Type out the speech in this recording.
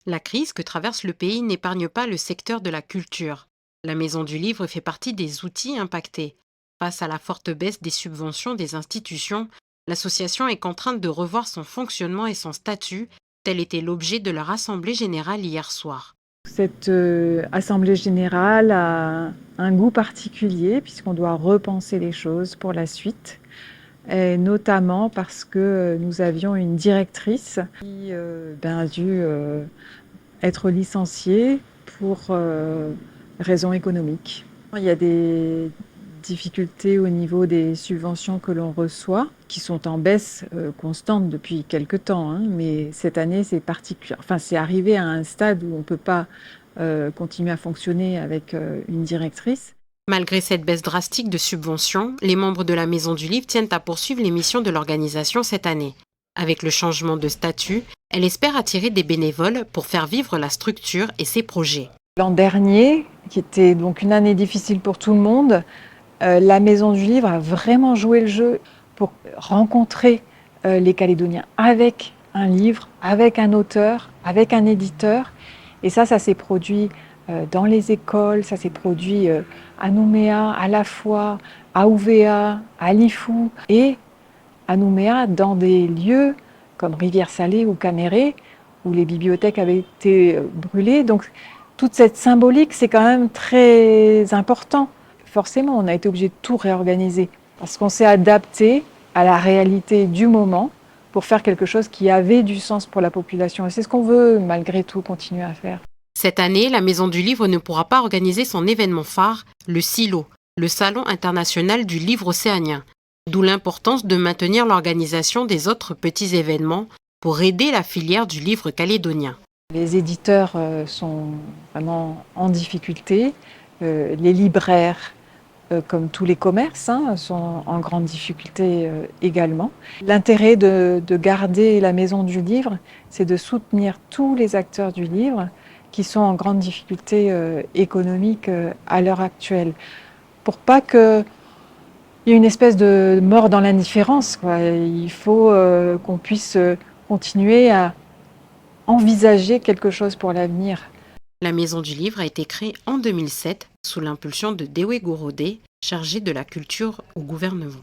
La crise que traverse le pays n'épargne pas le secteur de la culture. La Maison du Livre fait partie des outils impactés. Face à la forte baisse des subventions des institutions, l'association est contrainte de revoir son fonctionnement et son statut. Tel était l'objet de leur assemblée générale hier soir. Cette assemblée générale a un goût particulier puisqu'on doit repenser les choses pour la suite, et notamment parce que nous avions une directrice qui a dû être licenciée pour raisons économiques. Il y a des difficultés au niveau des subventions que l'on reçoit, qui sont en baisse constante depuis quelque temps, hein, mais cette année c'est particulier. Enfin, c'est arrivé à un stade où on ne peut pas continuer à fonctionner avec une directrice. Malgré cette baisse drastique de subventions, les membres de la Maison du Livre tiennent à poursuivre les missions de l'organisation cette année. Avec le changement de statut, elle espère attirer des bénévoles pour faire vivre la structure et ses projets. L'an dernier, qui était donc une année difficile pour tout le monde, la Maison du Livre a vraiment joué le jeu pour rencontrer les Calédoniens avec un livre, avec un auteur, avec un éditeur. Et ça s'est produit dans les écoles, ça s'est produit à Nouméa, à La Foix, à Ouvéa, à Lifou et à Nouméa dans des lieux comme Rivière-Salée ou Caméré, où les bibliothèques avaient été brûlées. Donc toute cette symbolique, c'est quand même très important. Forcément, on a été obligé de tout réorganiser parce qu'on s'est adapté à la réalité du moment pour faire quelque chose qui avait du sens pour la population. Et c'est ce qu'on veut, malgré tout, continuer à faire. Cette année, la Maison du Livre ne pourra pas organiser son événement phare, le SILO, le Salon international du livre océanien. D'où l'importance de maintenir l'organisation des autres petits événements pour aider la filière du livre calédonien. Les éditeurs sont vraiment en difficulté. Les libraires, comme tous les commerces, hein, sont en grande difficulté également. L'intérêt de garder la Maison du Livre, c'est de soutenir tous les acteurs du livre qui sont en grande difficulté économique à l'heure actuelle. Pour pas qu'il y ait une espèce de mort dans l'indifférence, quoi. Il faut qu'on puisse continuer à envisager quelque chose pour l'avenir. La Maison du Livre a été créée en 2007 sous l'impulsion de Dewe Gorodé, chargé de la culture au gouvernement.